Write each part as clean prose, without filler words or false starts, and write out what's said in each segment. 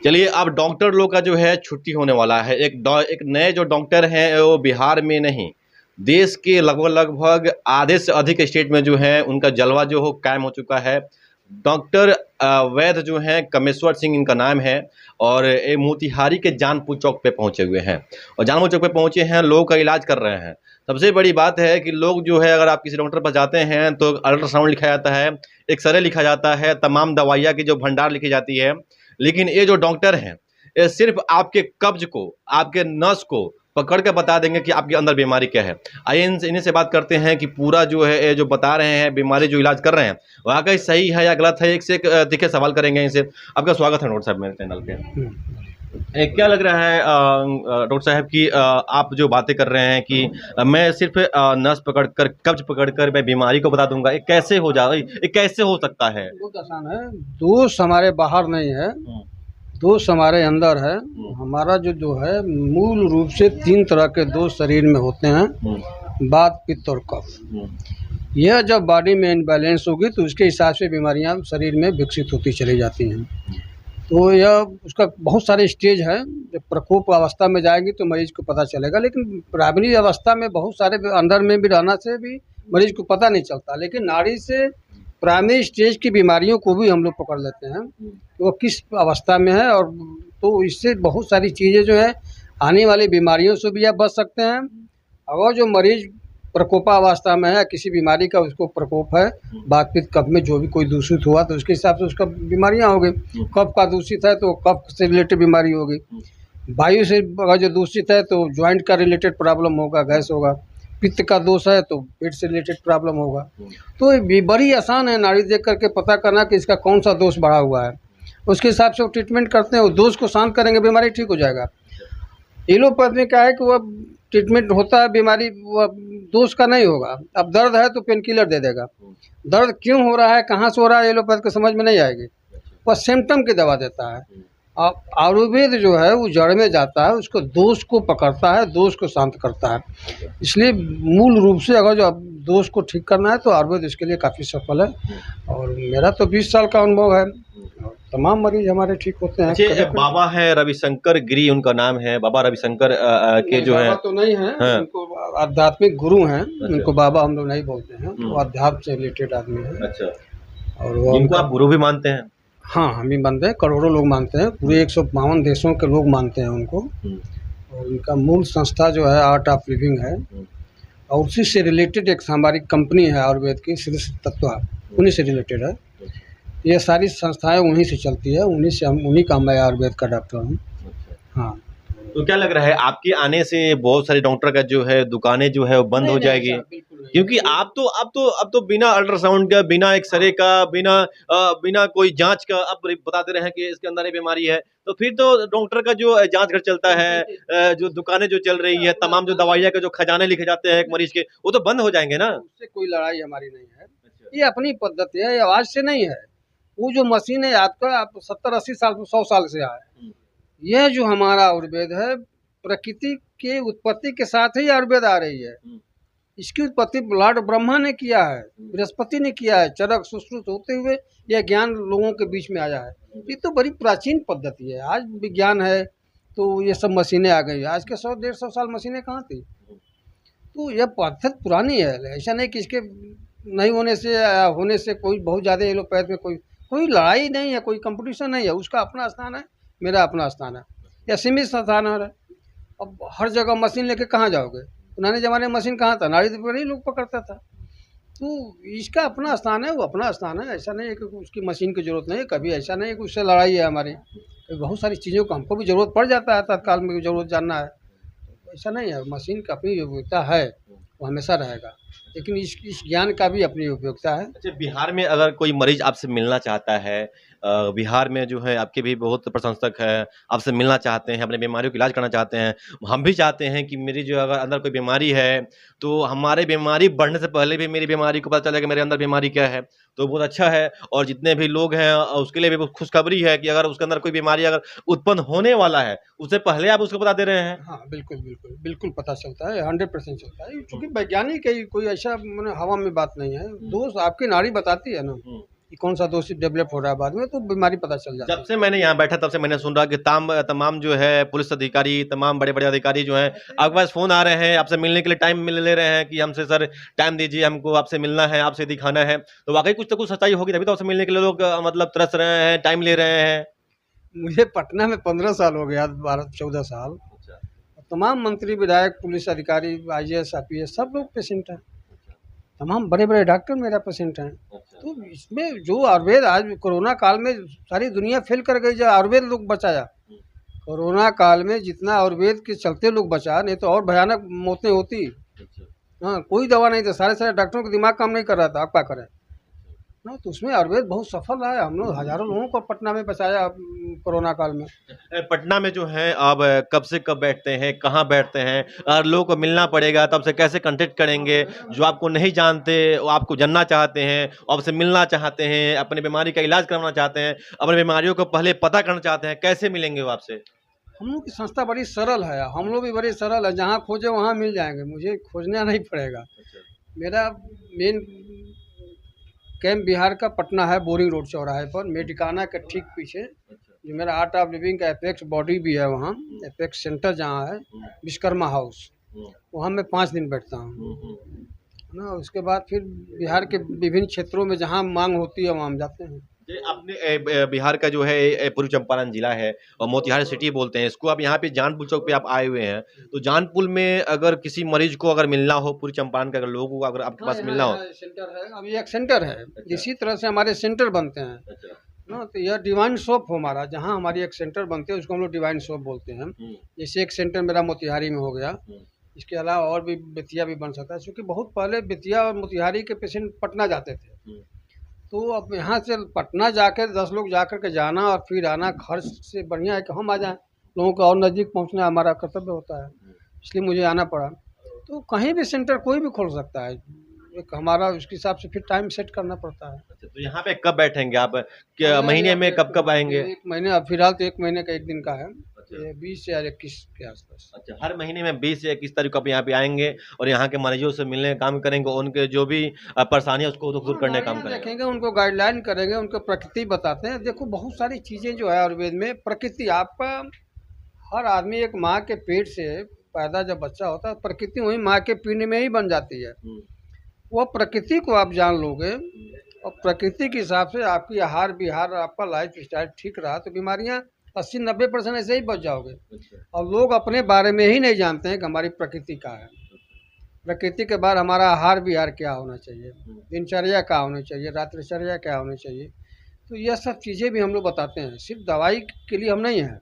चलिए, अब डॉक्टर लोग का जो है छुट्टी होने वाला है। एक नए जो डॉक्टर हैं वो बिहार में नहीं, देश के लगभग आधे से अधिक स्टेट में जो है उनका जलवा जो हो कायम हो चुका है। डॉक्टर वैद्य जो हैं कमेश्वर सिंह इनका नाम है और ये मोतिहारी के जानपुर चौक पे पहुँचे हुए हैं और जानपुर चौक पे पहुँचे हैं, लोगों का इलाज कर रहे हैं। सबसे बड़ी बात है कि लोग जो है अगर आप किसी डॉक्टर पास जाते हैं तो अल्ट्रासाउंड लिखा जाता है, एक्स-रे लिखा जाता है, तमाम दवाइयाँ की जो भंडार लिखी जाती है। लेकिन ये जो डॉक्टर हैं, ये सिर्फ़ आपके कब्ज़ को, आपके नस को पकड़ के बता देंगे कि आपके अंदर बीमारी क्या है। आइए इन्हीं से बात करते हैं कि पूरा जो है ये जो बता रहे हैं बीमारी जो इलाज कर रहे हैं, वाक़ई सही है या गलत है? एक से एक तीखे सवाल करेंगे इनसे। आपका स्वागत है डॉक्टर साहब मेरे चैनल पे। क्या लग रहा है डॉक्टर साहब कि आप जो बातें कर रहे हैं कि मैं सिर्फ़ नस पकड़कर, कब्ज़ पकड़कर मैं बीमारी को बता दूँगा, ये कैसे हो ये कैसे हो सकता है? बहुत आसान है। दोष हमारे बाहर नहीं है, दोष हमारे अंदर है। हमारा जो है मूल रूप से 3 तरह के दोष शरीर में होते हैं, वात, पित्त और कफ। यह जब बॉडी में इम्बैलेंस होगी तो उसके हिसाब से बीमारियां शरीर में विकसित होती चली जाती हैं। तो यह उसका बहुत सारे स्टेज है। जब प्रकोप अवस्था में जाएगी तो मरीज को पता चलेगा, लेकिन प्राइमरी अवस्था में बहुत सारे अंदर में भी रहना से भी मरीज को पता नहीं चलता। लेकिन नाड़ी से प्राइमरी स्टेज की बीमारियों को भी हम लोग पकड़ लेते हैं कि वो किस अवस्था में है, और तो इससे बहुत सारी चीज़ें जो है आने वाली बीमारियों से भी आप बच सकते हैं। अगर जो मरीज प्रकोपावस्था में है, किसी बीमारी का उसको प्रकोप है, वात पित्त कफ में जो भी कोई दूषित हुआ तो उसके हिसाब से उसका बीमारियां होगी। कफ का दूषित है तो कफ से रिलेटेड बीमारी होगी। वायु से अगर जो दूषित है तो ज्वाइंट का रिलेटेड प्रॉब्लम होगा, गैस होगा। पित्त का दोष है तो पेट से रिलेटेड प्रॉब्लम होगा। तो ये बड़ी आसान है नाड़ी देख करके पता करना कि इसका कौन सा दोष बढ़ा हुआ है। उसके हिसाब से वो ट्रीटमेंट करते हैं, वो दोष को शांत करेंगे, बीमारी ठीक हो जाएगा। एलोपैथ में क्या है कि वह ट्रीटमेंट होता है, बीमारी वह दोष का नहीं होगा। अब दर्द है तो पेन किलर दे देगा। दर्द क्यों हो रहा है, कहाँ से हो रहा है, एलोपैथ को समझ में नहीं आएगी। वह सिम्टम की दवा देता है। अब आयुर्वेद जो है वो जड़ में जाता है, उसको दोष को पकड़ता है, दोष को शांत करता है। इसलिए मूल रूप से अगर जो दोष को ठीक करना है तो आयुर्वेद इसके लिए काफ़ी सफल है। और मेरा तो 20 साल का अनुभव है और तमाम मरीज हमारे ठीक होते हैं। अच्छा, बाबा है रविशंकर गिरी उनका नाम है, बाबा रविशंकर के जो है तो नहीं है, हाँ। उनको आध्यात्मिक गुरु हैं। उनको बाबा हम लोग नहीं बोलते हैं, वो अध्यात्म से रिलेटेड आदमी है। अच्छा, और वो इनको आप गुरु भी मानते हैं? हाँ, हम भी मानते हैं, करोड़ों लोग मानते हैं, पूरे 152 देशों के लोग मानते हैं उनको। और उनका मूल संस्था जो है आर्ट ऑफ लिविंग है, और उसी से रिलेटेड एक हमारी कंपनी है आयुर्वेद की, श्री तत्वा, उन्हीं से रिलेटेड है। ये सारी संस्थाएं उन्हीं से चलती है, उन्हीं का मैं आयुर्वेद का डॉक्टर हूँ। हाँ, तो क्या लग रहा है आपके आने से बहुत सारे डॉक्टर का जो है दुकानें जो है वो बंद हो जाएगी? क्योंकि अब तो बिना अल्ट्रासाउंड का, बिना एक्सरे का, बिना कोई जांच का अब बताते रहे हैं कि इसके अंदर ये बीमारी है, तो फिर तो डॉक्टर का जो जांच घर चलता है, जो दुकानें जो चल रही है, तमाम जो दवाइयाँ के जो खजाने लिखे जाते हैं एक मरीज के, वो तो बंद हो जाएंगे ना। उससे कोई लड़ाई हमारी नहीं है। ये अपनी पद्धति है, ये आज से नहीं है। वो जो मशीन है आपका, आप 70-80 साल 100 साल से आए। यह जो हमारा आयुर्वेद है, प्रकृति के उत्पत्ति के साथ ही आयुर्वेद आ रही है। इसकी उत्पत्ति लॉर्ड ब्रह्मा ने किया है, बृहस्पति ने किया है। चरक सुश्रुत होते हुए यह ज्ञान लोगों के बीच में आया है। ये तो बड़ी प्राचीन पद्धति है। आज विज्ञान है तो ये सब मशीनें आ गई। आज के 100-150 साल मशीनें कहाँ थी? तो यह पद्धति पुरानी है। ऐसा नहीं कि इसके नहीं होने से होने से कोई बहुत ज़्यादा एलोपैथ में कोई लड़ाई नहीं है, कोई कंपटीशन नहीं है। उसका अपना स्थान है, मेरा अपना स्थान है, या सीमित स्थान है। अब हर जगह मशीन लेके कहाँ जाओगे? पुराने ज़माने में मशीन कहाँ था? नाड़ी पर ही लोग पकड़ता था। तो इसका अपना स्थान है, वो अपना स्थान है। ऐसा नहीं है कि उसकी मशीन की ज़रूरत नहीं है। कभी ऐसा नहीं है कि उससे लड़ाई है हमारी। बहुत सारी चीज़ों का हमको भी ज़रूरत पड़ जाता है, तत्काल में ज़रूरत जानना है, ऐसा नहीं है। मशीन की अपनी उपयोगिता है, वो हमेशा रहेगा, लेकिन इस ज्ञान का भी अपनी उपयोगिता है। अच्छा, बिहार में अगर कोई मरीज आपसे मिलना चाहता है, बिहार में जो है आपके भी बहुत प्रशंसक हैं, आपसे मिलना चाहते हैं, अपने बीमारियों का इलाज करना चाहते हैं, हम भी चाहते हैं कि मेरी जो अगर अंदर कोई बीमारी है तो हमारे बीमारी बढ़ने से पहले भी मेरी बीमारी को पता चले कि मेरे अंदर बीमारी क्या है, तो बहुत अच्छा है। और जितने भी लोग हैं उसके लिए भी बहुत खुशखबरी है कि अगर उसके अंदर कोई बीमारी अगर उत्पन्न होने वाला है, उससे पहले आप उसको बता दे रहे हैं। हाँ, बिल्कुल पता चलता है, 100% चलता है, क्योंकि वैज्ञानिक है, कोई ऐसा मैंने हवा में बात नहीं है। दोस्त आपकी नाड़ी बताती है ना, कि कौन सा दोष डेवलप हो रहा है बाद में, तो बीमारी पता चल जाती है। जब से मैंने यहाँ बैठा तब से मैंने सुन रहा कि तमाम जो है पुलिस अधिकारी, तमाम बड़े बड़े अधिकारी जो हैं आपके पास फोन आ रहे हैं, आपसे मिलने के लिए टाइम मिल ले रहे हैं कि हमसे सर टाइम दीजिए, हमको आपसे मिलना है, आपसे दिखाना है। तो वाकई कुछ तो कुछ सच्चाई होगी, तभी तो आपसे मिलने के लिए लोग मतलब तरस रहे हैं, टाइम ले रहे हैं। मुझे पटना में 15 साल हो गया, 12-14 साल। तमाम मंत्री, विधायक, पुलिस अधिकारी, IAS, IPS सब लोग पेशेंट हैं। तमाम बड़े बड़े डॉक्टर मेरा पेशेंट हैं। तो इसमें जो आयुर्वेद आज कोरोना काल में सारी दुनिया फेल कर गई, जो आयुर्वेद लोग बचाया। कोरोना काल में जितना आयुर्वेद के चलते लोग बचा, नहीं तो और भयानक मौतें होती। हाँ, कोई दवा नहीं था, सारे डॉक्टरों का दिमाग काम नहीं कर रहा था, आप क्या करें। हाँ, तो उसमें आयुर्वेद बहुत सफल रहा है। हम लोग हजारों लोगों को पटना में बचाया कोरोना काल में। पटना में जो है आप कब से कब बैठते हैं, कहाँ बैठते हैं, और लोगों को मिलना पड़ेगा तब से कैसे कांटेक्ट करेंगे? जो आपको नहीं जानते वो आपको जानना चाहते हैं, आपसे मिलना चाहते हैं, अपनी बीमारी का इलाज करवाना चाहते हैं, अपनी बीमारियों को पहले पता करना चाहते हैं, कैसे मिलेंगे वो आपसे? हम लोग की संस्था बड़ी सरल है, हम लोग भी बड़ी सरल है, जहाँ खोजे वहाँ मिल जाएंगे, मुझे खोजना नहीं पड़ेगा। मेरा मेन कैंप बिहार का पटना है, बोरिंग रोड चौराहे पर, मेडिकाना के ठीक पीछे। जो मेरा आर्ट ऑफ लिविंग का एपेक्स बॉडी भी है, वहाँ एपेक्स सेंटर जहाँ है, विश्वकर्मा हाउस, वहाँ मैं 5 दिन बैठता हूँ, है ना। उसके बाद फिर बिहार के विभिन्न क्षेत्रों में जहाँ मांग होती है वहाँ हम जाते हैं। ये आपने बिहार का जो है पूर्वी चंपारण जिला है और मोतिहारी सिटी बोलते हैं इसको, आप यहाँ पे जानपुर चौक पे आप आए हुए हैं, तो जानपुर में अगर किसी मरीज को अगर मिलना हो, पूर्वी चंपारण के अगर लोगों को अगर आपके पास मिलना हो, सेंटर है, अभी एक सेंटर है। इसी तरह से हमारे सेंटर बनते हैं ना, तो यह डिवाइन शॉप हमारा, जहाँ हमारी एक सेंटर बनते हैं उसको हम लोग डिवाइन शॉप बोलते हैं। जैसे एक सेंटर मेरा मोतिहारी में हो गया, इसके अलावा और भी बेतिया भी बन सकता है, क्योंकि बहुत पहले बेतिया और मोतिहारी के पेशेंट पटना जाते थे। तो अब यहाँ से पटना जाकर 10 लोग जाकर के जाना और फिर आना, खर्च से बढ़िया है कि हम आ जाएं, लोगों को और नज़दीक पहुँचना हमारा कर्तव्य होता है, इसलिए मुझे आना पड़ा। तो कहीं भी सेंटर कोई भी खोल सकता है, एक हमारा उसके हिसाब से फिर टाइम सेट करना पड़ता है। तो यहाँ पे कब बैठेंगे आप, क्या महीने में कब आएंगे? 1 महीने, अब फिलहाल तो 1 महीने का 1 दिन का है, 20 या 21 के आसपास। अच्छा, हर महीने में 20 या 21 तारीख को आप यहाँ पे आएंगे और यहाँ के मरीजों से मिलने का काम करेंगे, उनके जो भी परेशानी है उसको दूर करने का काम करेंगे, देखेंगे, उनको गाइडलाइन करेंगे, उनको प्रकृति बताते हैं। देखो बहुत सारी चीज़ें जो है आयुर्वेद में, प्रकृति आपका, हर आदमी एक माँ के पेट से पैदा जब बच्चा होता है, प्रकृति वही माँ के पीने में ही बन जाती है। वो प्रकृति को आप जान लोगे और प्रकृति के हिसाब से आपकी आहार विहार, आपका लाइफ स्टाइल ठीक रहा, तो बीमारियाँ 80-90% ऐसे ही बच जाओगे। और लोग अपने बारे में ही नहीं जानते हैं कि हमारी प्रकृति क्या है। प्रकृति के बाद हमारा आहार विहार क्या होना चाहिए, दिनचर्या क्या होनी चाहिए, रात्रिचर्या क्या होनी चाहिए, तो यह सब चीज़ें भी हम लोग बताते हैं। सिर्फ दवाई के लिए हम नहीं हैं,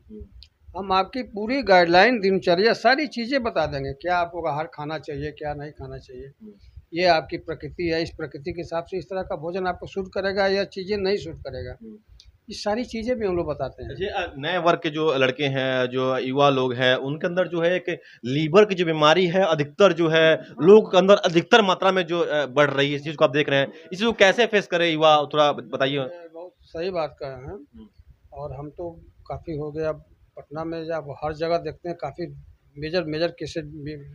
हम आपकी पूरी गाइडलाइन, दिनचर्या, सारी चीज़ें बता देंगे, क्या आपको आहार खाना चाहिए, क्या नहीं खाना चाहिए। ये आपकी प्रकृति है, इस प्रकृति के हिसाब से इस तरह का भोजन आपको सूट करेगा, या चीज़ें नहीं सूट करेगा, ये सारी चीज़ें भी हम लोग बताते हैं। ये नए वर्ग के जो लड़के हैं, जो युवा लोग हैं, उनके अंदर जो है एक लीवर की जो बीमारी है, अधिकतर जो है लोगों के अंदर अधिकतर मात्रा में जो बढ़ रही है, इस चीज़ को आप देख रहे हैं, इस चीज़ को कैसे फेस करें युवा, थोड़ा बताइए। बहुत सही बात कहा है, और हम तो काफ़ी हो गया पटना में, जब हर जगह देखते हैं, काफ़ी मेजर केसेज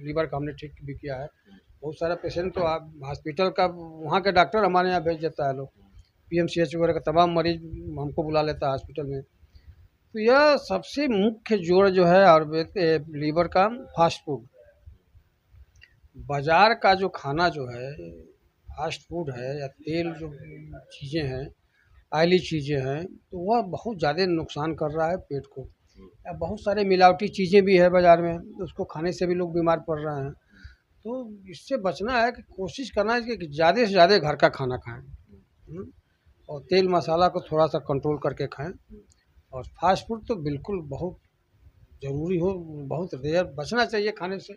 लीवर का हमने ठीक भी किया है। बहुत सारा पेशेंट तो आप हॉस्पिटल का, वहाँ के डॉक्टर हमारे यहाँ भेज देता है, लोग PMCH वगैरह का तमाम मरीज हमको बुला लेता है हॉस्पिटल में। तो यह सबसे मुख्य जोड़ जो है आयुर्वेद लीवर का, फास्ट फूड, बाजार का जो खाना जो है फास्ट फूड है, या तेल जो चीज़ें हैं, ऑयली चीज़ें हैं, तो वह बहुत ज़्यादा नुकसान कर रहा है पेट को। या बहुत सारे मिलावटी चीज़ें भी है बाज़ार में, उसको खाने से भी लोग बीमार पड़ रहे हैं। तो इससे बचना है कि कोशिश करना है कि ज़्यादा से ज़्यादा घर का खाना खाएं, और तेल मसाला को थोड़ा सा कंट्रोल करके खाएं। और फास्ट फूड तो बिल्कुल बहुत ज़रूरी हो, बहुत रेयर बचना चाहिए खाने से।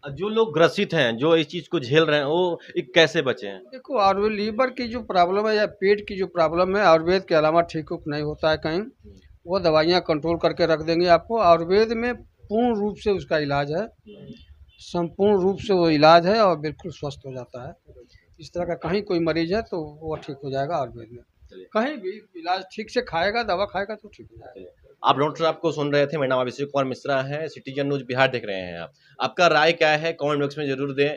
जो लोग ग्रसित हैं, जो इस चीज़ को झेल रहे हैं, वो कैसे बचे हैं? देखो, आयुर्वेद लीवर की जो प्रॉब्लम है या पेट की जो प्रॉब्लम है, आयुर्वेद के अलावा ठीक नहीं होता है कहीं। वो दवाइयाँ कंट्रोल करके रख देंगे आपको। आयुर्वेद में पूर्ण रूप से उसका इलाज है, संपूर्ण रूप से वो इलाज है, और बिल्कुल स्वस्थ हो जाता है। इस तरह का कहीं कोई मरीज है तो वो ठीक हो जाएगा आयुर्वेद में। कहीं भी इलाज ठीक से खाएगा, दवा खाएगा तो ठीक हो जाएगा। आप डॉक्टर साहब को सुन रहे थे, मेरा नाम अभिषेक कुमार मिश्रा है, सिटीजन न्यूज़ बिहार देख रहे हैं आप। आपका राय क्या है, कमेंट बॉक्स में जरूर दें।